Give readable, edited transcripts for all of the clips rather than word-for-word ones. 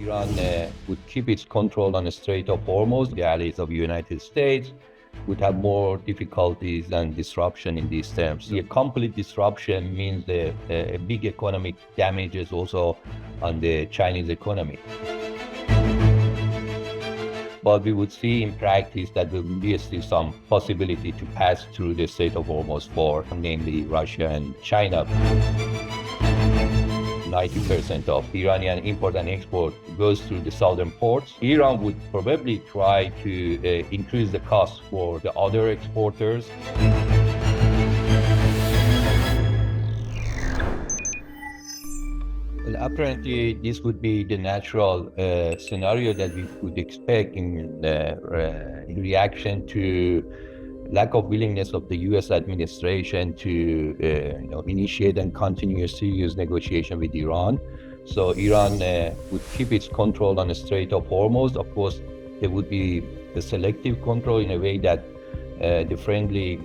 Iran would keep its control on the Strait of Hormuz. The allies of the United States would have more difficulties and disruption in these terms. A complete disruption means a big economic damages also on the Chinese economy. But we would see in practice that there will be still some possibility to pass through the Strait of Hormuz for namely Russia and China. 90% of Iranian import and export goes through the southern ports. Iran would probably try to increase the cost for the other exporters. Well, apparently, this would be the natural scenario that we could expect in reaction to lack of willingness of the U.S. administration to initiate and continue a serious negotiation with Iran. So Iran would keep its control on the Strait of Hormuz. Of course, there would be a selective control in a way that the friendly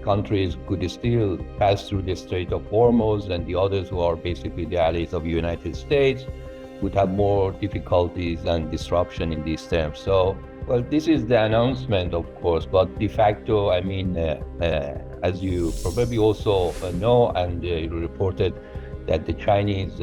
countries could still pass through the Strait of Hormuz, and the others who are basically the allies of the United States would have more difficulties and disruption in these terms. So, well, this is the announcement, of course, but de facto, I mean, as you probably also know, and you reported that the Chinese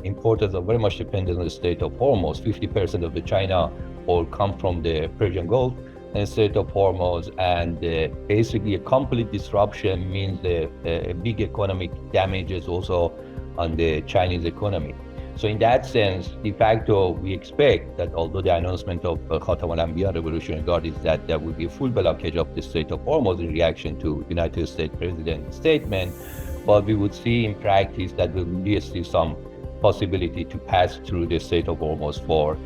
importers are very much dependent on the Strait of Hormuz. 50% of the China oil come from the Persian Gulf and Strait of Hormuz, and basically a complete disruption means a big economic damages also on the Chinese economy. So in that sense, de facto, we expect that although the announcement of Khatam al-Anbiya Revolutionary Guard is that there will be a full blockage of the Strait of Hormuz in reaction to United States President's statement, but we would see in practice that there will be still some possibility to pass through the Strait of Hormuz for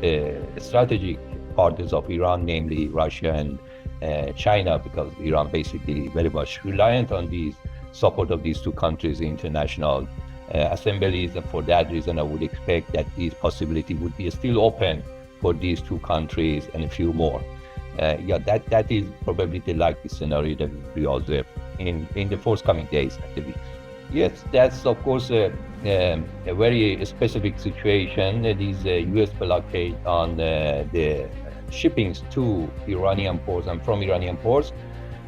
strategic partners of Iran, namely Russia and China, because Iran basically very much reliant on these support of these two countries in international assemblies, and for that reason I would expect that this possibility would be still open for these two countries and a few more. That is probably the likely scenario that we observe in the forthcoming days and weeks. Yes, that's of course a very specific situation. These U.S. blockade on the shippings to Iranian ports and from Iranian ports,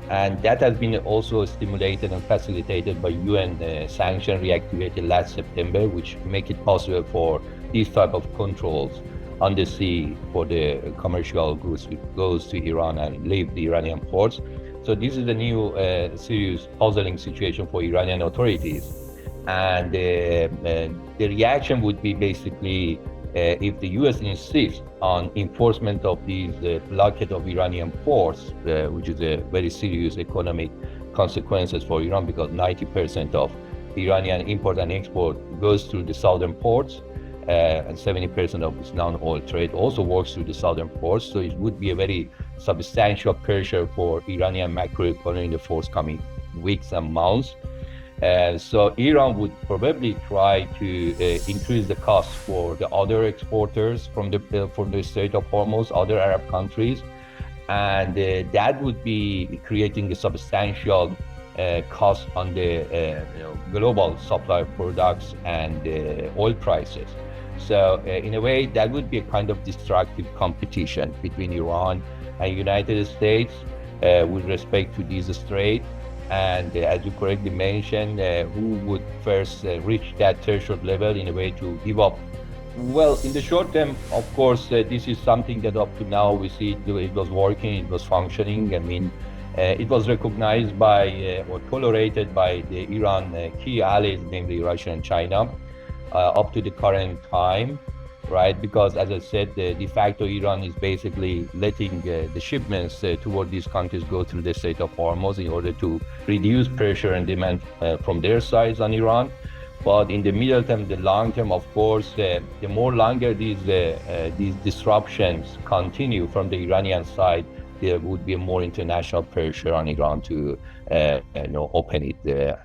and that has been also stimulated and facilitated by UN sanction reactivated last September, which make it possible for these type of controls on the sea for the commercial goods which goes to Iran and leave the Iranian ports. So this is a new serious puzzling situation for Iranian authorities. And the reaction would be basically if the U.S. insists on enforcement of these blockade of Iranian ports, which is a very serious economic consequences for Iran, because 90% of Iranian import and export goes through the southern ports, and 70% of its non-oil trade also works through the southern ports. So it would be a very substantial pressure for Iranian macroeconomy in the forthcoming weeks and months. So Iran would probably try to increase the cost for the other exporters from the Strait of Hormuz, other Arab countries, and that would be creating a substantial cost on the global supply of products and oil prices. So in a way, that would be a kind of destructive competition between Iran and United States with respect to these straits. And as you correctly mentioned, who would first reach that threshold level in a way to give up? Well, in the short term, of course, this is something that up to now we see it was working, it was functioning. I mean, it was recognized by or tolerated by the Iran key allies, namely Russia and China, up to the current time, right? Because as I said, de facto Iran is basically letting the shipments toward these countries go through the Strait of Hormuz in order to reduce pressure and demand from their sides on Iran. But in the middle term, the long term, of course, the more longer these disruptions continue from the Iranian side, there would be more international pressure on Iran to open it